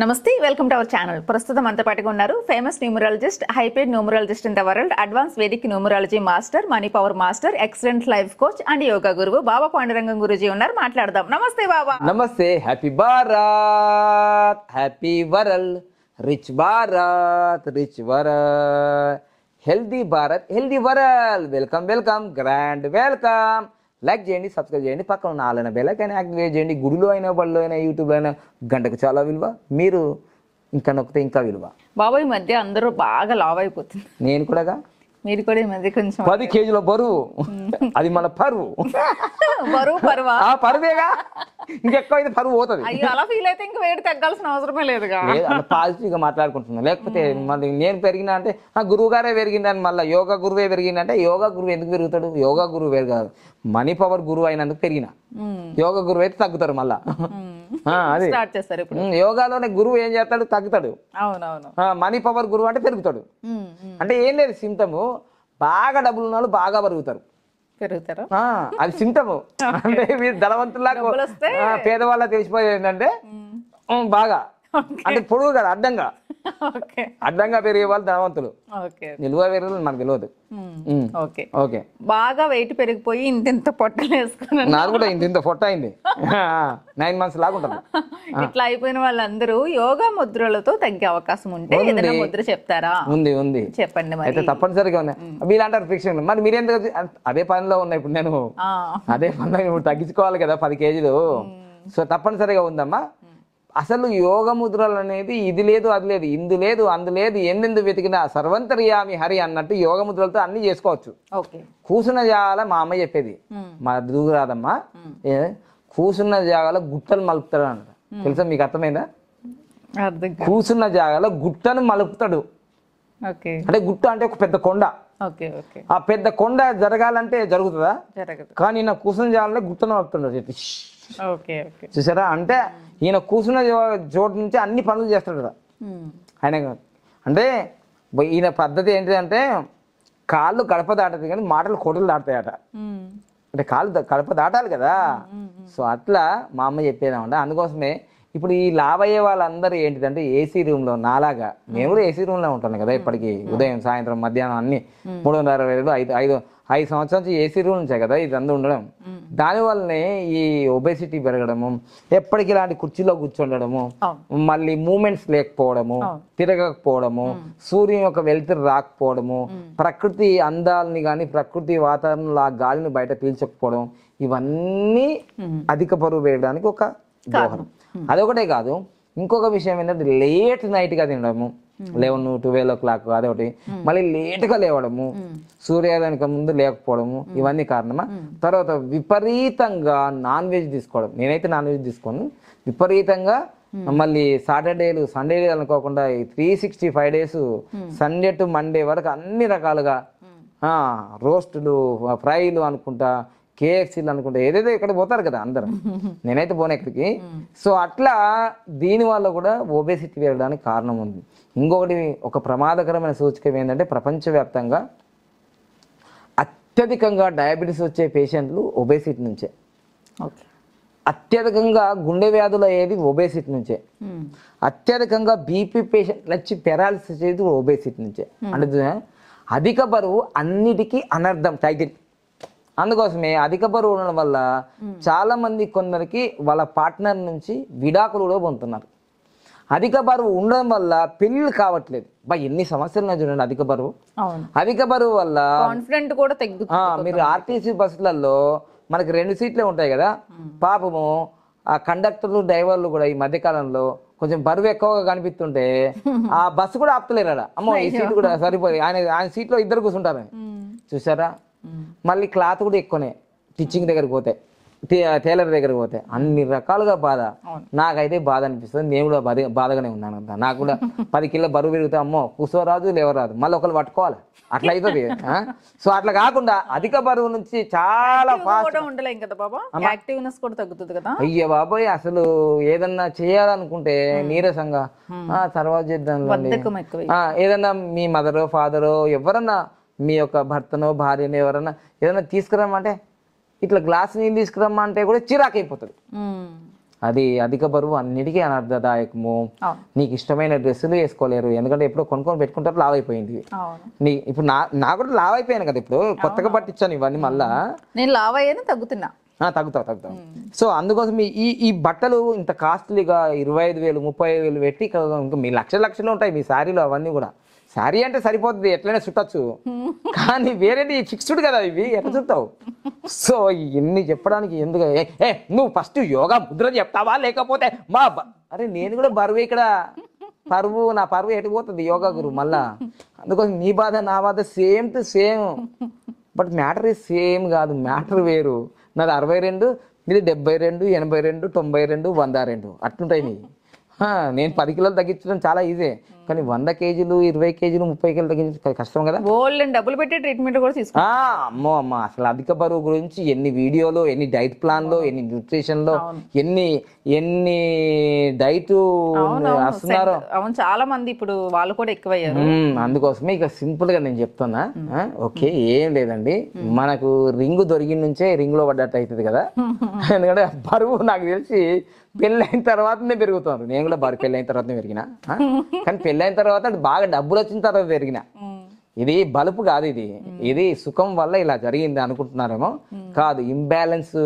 నమస్తే welcome to our channel. ప్రస్తుతం అంత పాటుగా ఉన్నారు famous numerologist, hyped numerologist in the world, advance Vedic numerology master, money power master, excellent life coach and yoga గురువు బాబా పాండురంగం గురూజీ ఉన్నారు. మాట్లాడదాం. నమస్తే బాబా. నమస్తే. Happy Bharat, happy world, rich Bharat, rich world, healthy Bharat, healthy world. Welcome welcome, grand welcome. Like చేయండి, subscribe చేయండి, పక్కన ఉన్న ఆలైన bell icon activate చేయండి. గుడిలో అయినా, బడిలో అయినా, యూట్యూబ్లో అయినా గంటకు చాలా విలువ. మీరు ఇంకా నొక్కితే ఇంకా విలువ. బాబా ఈ మధ్య అందరూ బాగా లావ్ అయిపోతుంది. నేను కూడా. మీరు కూడా ఈ మధ్య కొంచెం 10 కేజీల బరువు. అది మన పరువు. పరువా? పరువేగా, ఇంకెక్కువ అయితే పరువు పోతుంది. అయ్యో, అలా ఫీల్ అయితే ఇంకా వెయిట్ తగ్గాల్సిన అవసరమే లేదుగా. పాజిటివ్ గా మాట్లాడుకుంటున్నాను. లేకపోతే మళ్ళీ నేను పెరిగినా అంటే గురువు గారే పెరిగిందని, మళ్ళీ యోగా గురువే పెరిగిందంటే యోగా గురువు ఎందుకు పెరుగుతాడు? యోగా గురువు పెరగదు, మనీ పవర్ గురువు అయినందుకు పెరిగిన. యోగా గురువు అయితే తగ్గుతారు మళ్ళా. అదే స్టార్ట్ చేస్తారు ఇప్పుడు. యోగాలోనే గురువు ఏం చేస్తాడు? తగ్గుతాడు. అవునవును. మనీ పవర్ గురువు అంటే పెరుగుతాడు. అంటే ఏం లేదు, సింటము. బాగా డబ్బులు ఉన్న వాళ్ళు బాగా పెరుగుతారు. అది సింటము. అంటే మీరు ధనవంతులాగా పేదవాళ్ళ తెలిసిపోయేది ఏంటంటే బాగా అంటే పొడుగు కదా, అడ్డంగా అడ్డంగా పెరిగే వాళ్ళు ధనవంతులు. నిలువ పెరిగే మనకు తెలియదు. ఓకే, బాగా వెయిట్ పెరిగిపోయి ఇంత పొట్టలు వేసుకున్నాను. నాకు కూడా ఇంత పొట్ట అయింది. 9 months లాగా ఉంటుంది. ఇట్లా అయిపోయిన వాళ్ళందరూ యోగా ముద్రలతో తగ్గే అవకాశం ఉంటే ఏదైనా ముద్ర చెప్తారా? ఉంది, చెప్పండి. అయితే తప్పనిసరిగా ఉన్నాయి. వీళ్ళంటారు ఫిక్షన్. మరి మీరెందుకు అదే పనిలో ఉన్నా? ఇప్పుడు నేను అదే పనిలో ఇప్పుడు తగ్గించుకోవాలి కదా 10 కేజీలు. సో తప్పనిసరిగా ఉందమ్మా. అసలు యోగ ముద్రలు అనేది ఇది లేదు, అది లేదు, ఇందు లేదు, అందు లేదు, ఎన్నెందు వెతికినా సర్వంతర్యామి హరి అన్నట్టు యోగ ముద్రలతో అన్ని చేసుకోవచ్చు. కూసున్న జాగాల మా అమ్మ చెప్పేది, మా దూగురాదమ్మా, కూసున్న జాగాలో గుట్టలు మలుపుతాడు అన్నమాట. తెలుసా మీకు? అర్థమైందా? కూసున్న జాగాలో గుట్టను మలుపుతాడు. అంటే గుట్ట అంటే ఒక పెద్ద కొండ. ఆ పెద్ద కొండ జరగాలంటే జరుగుతుందా? కానీ ఈయన కూసున్న జాగాలో గుట్టను మలుపుతాడు చెప్పి. చూసారా? అంటే ఈయన కూర్చున్న చోటు నుంచి అన్ని పనులు చేస్తాడు కదా ఆయన. అంటే ఈయన పద్ధతి ఏంటిదంటే కాళ్ళు గడప దాటది కానీ మాటలు కోటలు దాటుతాయట. అంటే కాళ్ళు గడప దాటాలి కదా. సో అట్లా మా అమ్మ చెప్పేదామంట. అందుకోసమే ఇప్పుడు ఈ లావ్ అయ్యే వాళ్ళందరూ ఏంటిదంటే ఏసీ రూమ్లో, నాలాగా మేము కూడా ఏసీ రూమ్లో ఉంటాను కదా ఇప్పటికి. ఉదయం, సాయంత్రం, మధ్యాహ్నం అన్ని 365 సంవత్సరాల నుంచి ఏసీ రూమ్ ఉంచాయి కదా ఇదంతా ఉండడం. దానివల్లనే ఈ ఒబేసిటీ పెరగడము, ఎప్పటికి ఇలాంటి కుర్చీలో కూర్చుండడము, మళ్ళీ మూమెంట్స్ లేకపోవడము, తిరగకపోవడము, సూర్యుని యొక్క వెలుతురు రాకపోవడము, ప్రకృతి అందాలని కానీ ప్రకృతి వాతావరణంలో ఆ గాలిని బయట పీల్చకపోవడం, ఇవన్నీ అధిక బరువు వేయడానికి ఒక దోహదం. అదొకటే కాదు, ఇంకొక విషయం ఏంటంటే లేట్ నైట్గా తినడము, 11, 12 o'clock అదొకటి. మళ్ళీ లేటుగా లేవడము, సూర్యోదయానికి ముందు లేకపోవడము, ఇవన్నీ కారణమా. తర్వాత విపరీతంగా నాన్ వెజ్ తీసుకోవడం. నేనైతే నాన్ వెజ్ తీసుకోను. విపరీతంగా మళ్ళీ సాటర్డేలు, సండేలు అనుకోకుండా 365 days సండే టు మండే వరకు అన్ని రకాలుగా రోస్టులు, ఫ్రైలు అనుకుంటా, కేఎఫ్సీలు అనుకుంటా, ఏదేదో ఇక్కడ పోతారు కదా అందరూ. నేనైతే పోను ఎక్కడికి. సో అట్లా దీనివల్ల కూడా ఒబేసిటీ పెరగడానికి కారణం ఉంది. ఇంకొకటి, ఒక ప్రమాదకరమైన సూచిక ఏంటంటే ప్రపంచవ్యాప్తంగా అత్యధికంగా డయాబెటీస్ వచ్చే పేషెంట్లు ఒబేసిటీ నుంచే. అత్యధికంగా గుండె వ్యాధులు అయ్యేది ఒబేసిటీ నుంచే. అత్యధికంగా బీపీ పేషెంట్లు వచ్చి పెరాలిసిస్ వచ్చేది ఒబేసిటీ నుంచే. అంటే అధిక బరువు అన్నిటికీ అనర్థం టైటిల్. అందుకోసమే అధిక బరువు ఉండడం వల్ల చాలా మంది, కొందరికి వాళ్ళ పార్ట్నర్ నుంచి విడాకులు కూడా పొందుతున్నారు. అధిక బరువు ఉండడం వల్ల పెళ్లిళ్ళు కావట్లేదు. ఎన్ని సమస్యలు ఉన్నాయి చూడండి అధిక బరువు. అధిక బరువు వల్ల కాన్ఫిడెంట్ కూడా తగ్గుతుంది. మీరు ఆర్టీసీ బస్సులలో మనకి 2 సీట్లే ఉంటాయి కదా. పాపము ఆ కండక్టర్లు, డ్రైవర్లు కూడా ఈ మధ్యకాలంలో కొంచెం బరువు ఎక్కువగా కనిపిస్తుంటే ఆ బస్సు కూడా ఆపుతలేరా. అమ్మో, ఈ సీట్ కూడా సరిపోయి, ఆయన సీట్లో 2 కూర్చుంటారని. చూసారా? మళ్ళీ క్లాత్ కూడా ఎక్కువనే. స్టిచ్చింగ్ దగ్గరికి పోతే, టైలర్ దగ్గరికి పోతే అన్ని రకాలుగా బాధ. నాకైతే బాధ అనిపిస్తుంది. నేను కూడా బాధగానే ఉన్నాను. నాకు కూడా 10 కిలో బరువు పెరిగితే అమ్మో కూర్చోరాదు, లేవరాదు, మళ్ళీ ఒకరు పట్టుకోవాలి, అట్లా అవుతుంది. సో అట్లా కాకుండా అధిక బరువు నుంచి చాలా అయ్యో బాబోయ్, అసలు ఏదన్నా చేయాలనుకుంటే నీరసంగా తర్వాత చేద్దాం. ఏదన్నా మీ మదరో, ఫాదరో, ఎవరన్నా మీ యొక్క భర్తనో, భార్యనో ఎవరన్నా ఏదన్నా తీసుకురమ్మంటే, ఇట్లా గ్లాస్ నీళ్ళు తీసుకురమ్మంటే కూడా చిరాకైపోతుంది. అది అధిక బరువు అన్నిటికీ అనర్థదాయకము. నీకు ఇష్టమైన డ్రెస్సులు వేసుకోలేరు, ఎందుకంటే ఎప్పుడో కొనుక్కొని పెట్టుకుంటారు, లావ్ అయిపోయింది. ఇప్పుడు నా కూడా లావ్ అయిపోయాను కదా, ఇప్పుడు కొత్తగా పట్టించాను ఇవన్నీ. మళ్ళా నేను లావ్ అయ్యాను, తగ్గుతావు. సో అందుకోసం ఈ బట్టలు ఇంత కాస్ట్లీగా 25,000 30,000 పెట్టి ఇంకా మీ లక్షలు ఉంటాయి మీ శారీలో. అవన్నీ కూడా శారీ అంటే సరిపోతుంది, ఎట్లయినా చుట్టచ్చు, కానీ వేరే ఫిక్స్డ్ కదా ఇవి, ఎట్లా చుట్టావు? సో ఇన్ని చెప్పడానికి ఎందుకు? నువ్వు ఫస్ట్ యోగా ముద్ర చెప్తావా, లేకపోతే అరే నేను కూడా బరువు ఇక్కడ, నా పరువు ఎటుపోతుంది యోగా గురువు మళ్ళా. అందుకోసం నీ బాధ నా బాధ same to same, but matter is same కాదు, మ్యాటర్ వేరు. నాది 62, మీది 72, 82, 92, 102 అట్లుంటాయి నీ. నేను 10 కిలోలు తగ్గించడం చాలా ఈజీ, కానీ 100 కేజీలు 20 కేజీలు 30 కిలోలు తగ్గించడం కష్టం కదా. డబ్బులు పెట్టి ట్రీట్మెంట్ కూడా తీసుకో. అమ్మ అసలు అధిక బరువు గురించి ఎన్ని వీడియోలు, ఎన్ని డైట్ ప్లాన్లు, ఎన్ని న్యూట్రిషన్ లో ఎన్ని డైట్ వస్తున్నారు. అవును, చాలా మంది ఇప్పుడు వాళ్ళు కూడా ఎక్కువయ్యారు. అందుకోసమే ఇక సింపుల్ గా నేను చెప్తున్నా. ఓకే, ఏం లేదండి, మనకు రింగ్ దొరికిన నుంచే రింగ్ లో పడ్డట్టు అవుతుంది కదా. ఎందుకంటే బరువు నాకు తెలిసి పెళ్ళైన తర్వాతనే పెరుగుతాను. నేను కూడా పెళ్ళైన తర్వాతనే పెరిగినా, కానీ పెళ్ళైన తర్వాత బాగా డబ్బులు వచ్చిన తర్వాత పెరిగిన. ఇది బలుపు కాదు, ఇది సుఖం వల్ల ఇలా జరిగింది అనుకుంటున్నారేమో. కాదు, ఇంబ్యాలెన్స్,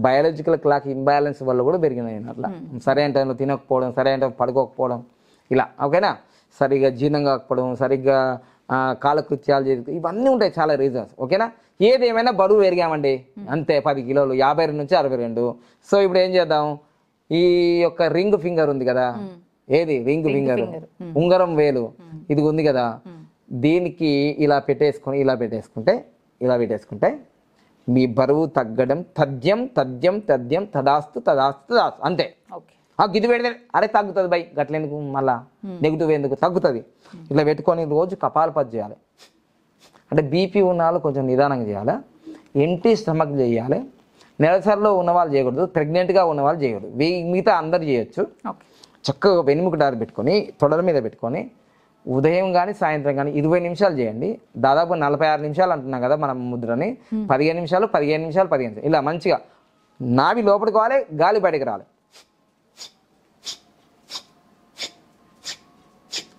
బయాలజికల్ క్లాక్ ఇంబ్యాలెన్స్ వల్ల కూడా పెరిగినాయి. అట్లా సరైన టైంలో తినకపోవడం, సరైన టైం పడుకోకపోవడం, ఇలా ఓకేనా, సరిగ్గా జీర్ణం కాకపోవడం, సరిగ్గా కాలకృత్యాలు చేసి, ఇవన్నీ ఉంటాయి చాలా రీజన్స్. ఓకేనా, ఏదేమైనా బరువు పెరిగామండి అంతే, 10 కిలోలు, 52 నుంచి 62. సో ఇప్పుడు ఏం చేద్దాం, ఈ యొక్క రింగ్ ఫింగర్ ఉంది కదా, ఏది రింగ్ ఫింగర్, ఉంగరం వేలు ఇది ఉంది కదా, దీనికి ఇలా పెట్టేసుకుంటే మీ బరువు తగ్గడం తథ్యం తదాస్తు అంతే. గిది పెడితే అరే తగ్గుతుంది బై, గట్లెందుకు మళ్ళా నెగిటివ్ ఎందుకు, తగ్గుతుంది. ఇట్లా పెట్టుకొని రోజు కపాలపతి చేయాలి. అంటే బీపీ ఉన్న వాళ్ళు కొంచెం నిదానంగా చేయాలి, ఎంటీ స్టమక్ చేయాలి. నెలసరిలో ఉన్న వాళ్ళు చేయకూడదు, ప్రెగ్నెంట్గా ఉన్న వాళ్ళు చేయకూడదు, మిగతా అందరు చేయొచ్చు. చక్కగా వెనుముక దారి పెట్టుకొని తొడల మీద పెట్టుకొని ఉదయం కానీ సాయంత్రం కానీ 20 నిమిషాలు చేయండి. దాదాపు 46 నిమిషాలు అంటున్నాం కదా మనం ముద్రని, 15 నిమిషాలు ఇలా మంచిగా నావి లోపలికి పోవాలి, గాలి బయటకు రావాలి.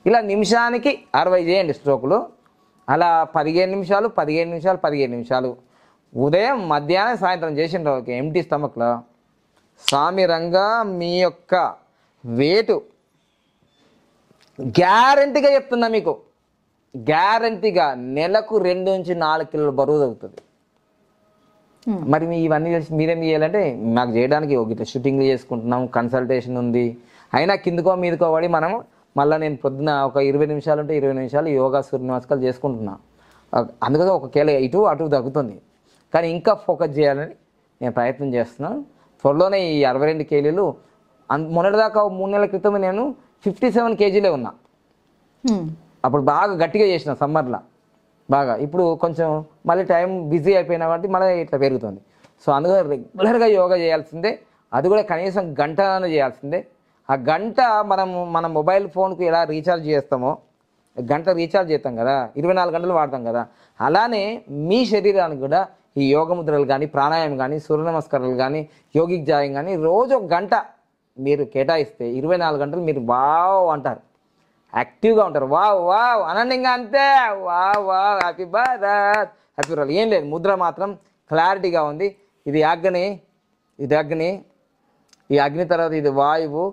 ఇలా నిమిషానికి 60 చేయండి స్ట్రోకులు. అలా 15 నిమిషాలు ఉదయం మధ్యాహ్నం సాయంత్రం చేసిన రోజుకి ఎంటీ స్టమక్లో సామిరంగా మీ యొక్క వెయిట్ గ్యారంటీగా చెప్తున్నా మీకు, గ్యారంటీగా నెలకు 2 నుంచి 4 కిలోల బరువు తగ్గుతుంది. మరి ఇవన్నీ తెలిసి మీరేం చేయాలంటే, మాకు చేయడానికి ఒక షూటింగ్లు చేసుకుంటున్నాం, కన్సల్టేషన్ ఉంది, అయినా కిందకో మీదకో పడి మనము మళ్ళీ నేను పొద్దున ఒక 20 నిమిషాలు ఉంటే 20 నిమిషాలు యోగా సూర్య నమస్కారాలు చేసుకుంటున్నా. అందుకని ఒక కేల ఇటు అటు తగ్గుతుంది, కానీ ఇంకా ఫోకస్ చేయాలని నేను ప్రయత్నం చేస్తున్నాను. త్వరలోనే ఈ 62 కేజీలు, మొన్నటిదాకా 3 నెలల క్రితం నేను 57 కేజీలే ఉన్నా. అప్పుడు బాగా గట్టిగా చేసిన సమ్మర్లో బాగా. ఇప్పుడు కొంచెం మళ్ళీ టైం బిజీ అయిపోయినా కాబట్టి మళ్ళీ ఇట్లా పెరుగుతుంది. సో అందుకని రెగ్యులర్గా యోగా చేయాల్సిందే, అది కూడా కనీసం గంట చేయాల్సిందే. ఆ గంట మన మొబైల్ ఫోన్కు ఎలా రీఛార్జ్ చేస్తామో, గంట రీఛార్జ్ చేస్తాం కదా, 24 గంటలు వాడతాం కదా, అలానే మీ శరీరానికి కూడా ఈ యోగ ముద్రలు కానీ, ప్రాణాయామం కానీ, సూర్య నమస్కారాలు కానీ, యోగిక్ జాయం కానీ రోజు 1 గంట మీరు కేటాయిస్తే 24 గంటలు మీరు వావ్ అంటారు, యాక్టివ్గా ఉంటారు. వావ్ అనండి, ఇంకా అంతే. Wow happy Bharat, happy world. ఏం లేదు, ముద్ర మాత్రం క్లారిటీగా ఉంది. ఇది అగ్ని, ఈ అగ్ని తర్వాత ఇది వాయువు,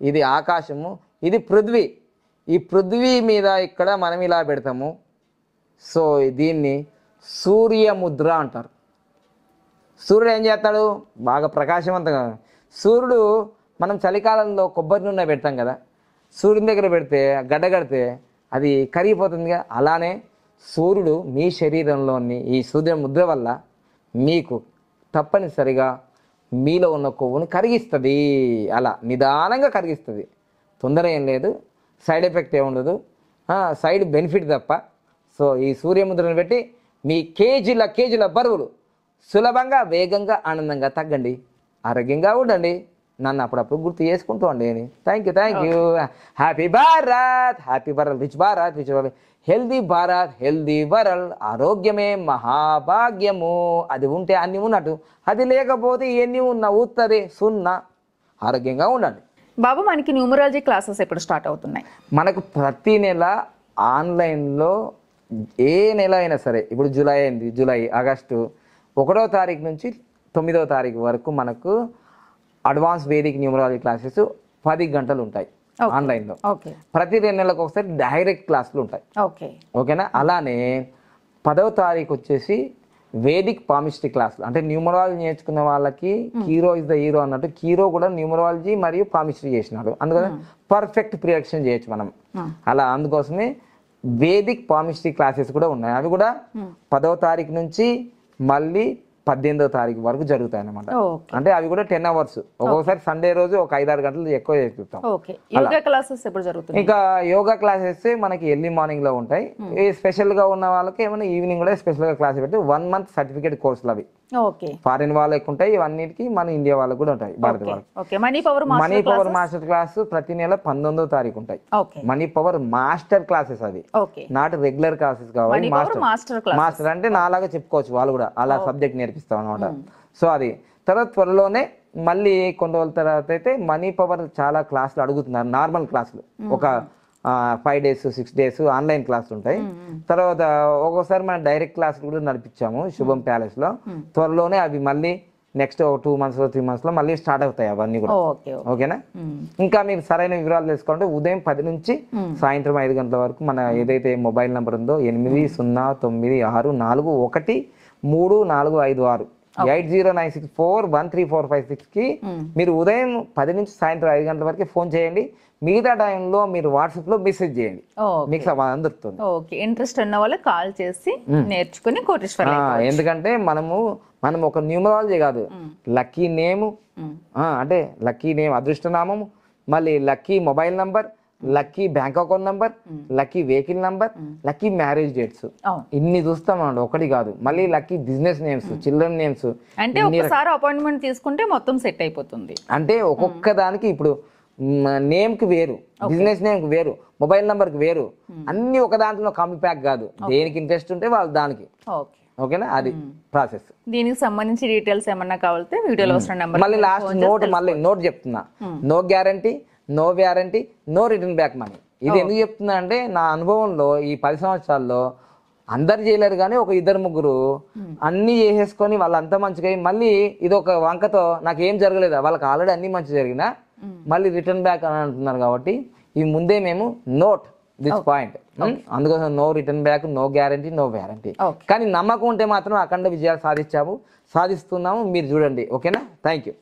ఇది ఆకాశము, ఇది పృథ్వీ. ఈ పృథ్వీ మీద ఇక్కడ మనం ఇలా పెడతాము. సో దీన్ని సూర్యముద్ర అంటారు. సూర్యుడు ఏం చేస్తాడు, బాగా ప్రకాశవంతంగా. సూర్యుడు మనం చలికాలంలో కొబ్బరి నూనె పెడతాం కదా, సూర్యుని దగ్గర పెడితే గడ్డ కడితే అది కరిగిపోతుందిగా, అలానే సూర్యుడు మీ శరీరంలోని ఈ సూర్య ముద్ర వల్ల మీకు తప్పనిసరిగా మీలో ఉన్న కొవ్వును కరిగిస్తుంది. అలా నిదానంగా కరిగిస్తుంది, తొందర ఏం లేదు, సైడ్ ఎఫెక్ట్ ఏముండదు, సైడ్ బెనిఫిట్ తప్ప. సో ఈ సూర్యముద్రను పెట్టి మీ కేజీల బరువులు సులభంగా, వేగంగా, ఆనందంగా తగ్గండి, ఆరోగ్యంగా ఉండండి. నన్ను అప్పుడప్పుడు గుర్తు చేసుకుంటూ అండి. Thank you. Happy Bharat, rich Bharat, healthy Bharat, healthy world. ఆరోగ్యమే మహాభాగ్యము. అది ఉంటే అన్ని ఉన్నట్టు, అది లేకపోతే ఎన్ని ఉన్నా ఉత్తదే సున్నా. ఆరోగ్యంగా ఉండండి. బాబు మనకి న్యూమరాలజీ క్లాసెస్ ఎప్పుడు స్టార్ట్ అవుతున్నాయి? మనకు ప్రతి నెల ఆన్లైన్లో ఏ నెల అయినా సరే, ఇప్పుడు జూలై అయింది, జూలై, ఆగస్టు 1వ తారీఖు నుంచి 9వ తారీఖు వరకు మనకు అడ్వాన్స్ వేదిక్ న్యూమరాలజీ క్లాసెస్ 10 గంటలు ఉంటాయి ఆన్లైన్లో. ఓకే. ప్రతి 2 నెలలకు ఒకసారి డైరెక్ట్ క్లాసులు ఉంటాయి. ఓకే. ఓకేనా. అలానే 10వ తారీఖు వచ్చేసి వేదిక్ పామిస్ట్రీ క్లాసులు, అంటే న్యూమరాలజీ నేర్చుకున్న వాళ్ళకి కీరో ఇస్ ద హీరో అన్నట్టు కీరో కూడా న్యూమరాలజీ మరియు పామిస్ట్రీ చేసినాడు, అందుకని పర్ఫెక్ట్ ప్రిడిక్షన్ చేయొచ్చు మనం. అలా అందుకోసమే వేదిక్ పామిస్ట్రీ క్లాసెస్ కూడా ఉన్నాయి. అవి కూడా 10వ తారీఖు నుంచి మళ్ళీ 18వ తారీఖు వరకు జరుగుతాయి అన్నమాట. అంటే అవి కూడా 10 hours. ఒక్కొక్కసారి సండే రోజు ఒక 5-6 గంటలు ఎక్కువ చేపిస్తాం. యోగా క్లాసెస్ ఎప్పుడు జరుగుతాయి? ఇంకా యోగా క్లాసెస్ మనకి ఎర్లీ మార్నింగ్ లో ఉంటాయి. స్పెషల్ గా ఉన్న వాళ్ళకి ఏమైనా ఈవినింగ్ కూడా స్పెషల్ గా క్లాస్ పెట్టి 1 month సర్టిఫికేట్ కోర్సులు అవి. ఫారిన్ వాళ్ళకి ఉంటాయి, ఇవన్నిటికి మన ఇండియా వాళ్ళకి కూడా ఉంటాయి, భారత వాళ్ళకి. మనీ పవర్ మాస్టర్ క్లాస్ ప్రతి నెల 19వ తారీఖు ఉంటాయి. మనీ పవర్ మాస్టర్ క్లాసెస్, అది నాట్ రెగ్యులర్ క్లాసెస్ కావాలి. మాస్టర్ అంటే నాలాగా చెప్పుకోవచ్చు, వాళ్ళు కూడా అలా సబ్జెక్ట్ నేర్పిస్తాం అనమాట. సో అది తర్వాత త్వరలోనే మళ్ళీ కొన్ని రోజుల తర్వాత అయితే మనీ పవర్ చాలా క్లాసులు అడుగుతున్నారు, నార్మల్ క్లాసులు ఒక 5 days 6 days ఆన్లైన్ క్లాసులు ఉంటాయి. తర్వాత ఒక్కోసారి మనం డైరెక్ట్ క్లాసులు కూడా నడిపించాము శుభం ప్యాలెస్ లో. త్వరలోనే అవి మళ్ళీ నెక్స్ట్ 2 months 3 months లో మళ్ళీ స్టార్ట్ అవుతాయి అవన్నీ కూడా. ఓకేనా. ఇంకా మీరు సరైన వివరాలు తెలుసుకుంటే ఉదయం 10 నుంచి సాయంత్రం 5 గంటల వరకు మన ఏదైతే మొబైల్ నెంబర్ ఉందో 8096 8096413456 కి మీరు ఉదయం 10 నుంచి సాయంత్రం 5 గంటల వరకు ఫోన్ చేయండి. మిగతా టైంలో మీరు వాట్సాప్ లో మెసేజ్ చేయండి, మీకు సమాధానం దొరుకుతుంది. ఇంట్రెస్ట్ ఉన్న వాళ్ళు కాల్ చేసి నేర్చుకుని కోటీశ్వరులు. ఎందుకంటే మనం ఒక న్యూమరాలజీ కాదు, లక్కీ నేమ్, అంటే లక్కీ నేమ్ అదృష్టనామము, మళ్ళీ lucky mobile number, lucky bank account number, lucky vehicle number, lucky marriage dates, ఇన్ని చూస్తామండి, ఒకటి కాదు. మళ్ళీ lucky business names, children names. అంటే ఒకసారి అపాయింట్మెంట్ తీసుకుంటే మొత్తం సెట్ అయిపోతుంది. అంటే ఒక్కొక్క దానికి ఇప్పుడు నేమ్ కి వేరు, బిజినెస్ నేమ్ కి వేరు, మొబైల్ నంబర్ కి వేరు, అన్ని ఒక దాంట్లో కాంబీ ప్యాక్ కాదు. దేనికి ఇంట్రెస్ట్ ఉంటే వాళ్ళు దానికి. ఓకేనా, అది ప్రాసెస్. దీనికి సంబంధించి డీటెయిల్స్ ఏమన్నా కావాలంటే వీడియోలో వస్తున్న నెంబర్. మళ్ళీ లాస్ట్ నోట్ చెప్తున్నా, no guarantee, no warranty, no return back money. ఇది ఎందుకు చెప్తున్నా అంటే నా అనుభవంలో ఈ 10 సంవత్సరాల్లో అందరు చేయలేరు కానీ ఒక 2-3 అన్ని చేసేసుకొని వాళ్ళంతా మంచిగా మళ్ళీ ఇది ఒక వంకతో నాకు ఏం జరగలేదా, వాళ్ళకి ఆల్రెడీ అన్ని మంచి జరిగినా మళ్ళీ రిటర్న్ బ్యాక్ అని అంటున్నారు. కాబట్టి ఈ ముందే మేము నోట్ దిస్ పాయింట్. అందుకోసం no return back, no guarantee, no warranty. కానీ నమ్మకం ఉంటే మాత్రం అఖండ విజయాలు సాధిస్తున్నాము, మీరు చూడండి. ఓకేనా, థ్యాంక్ యూ.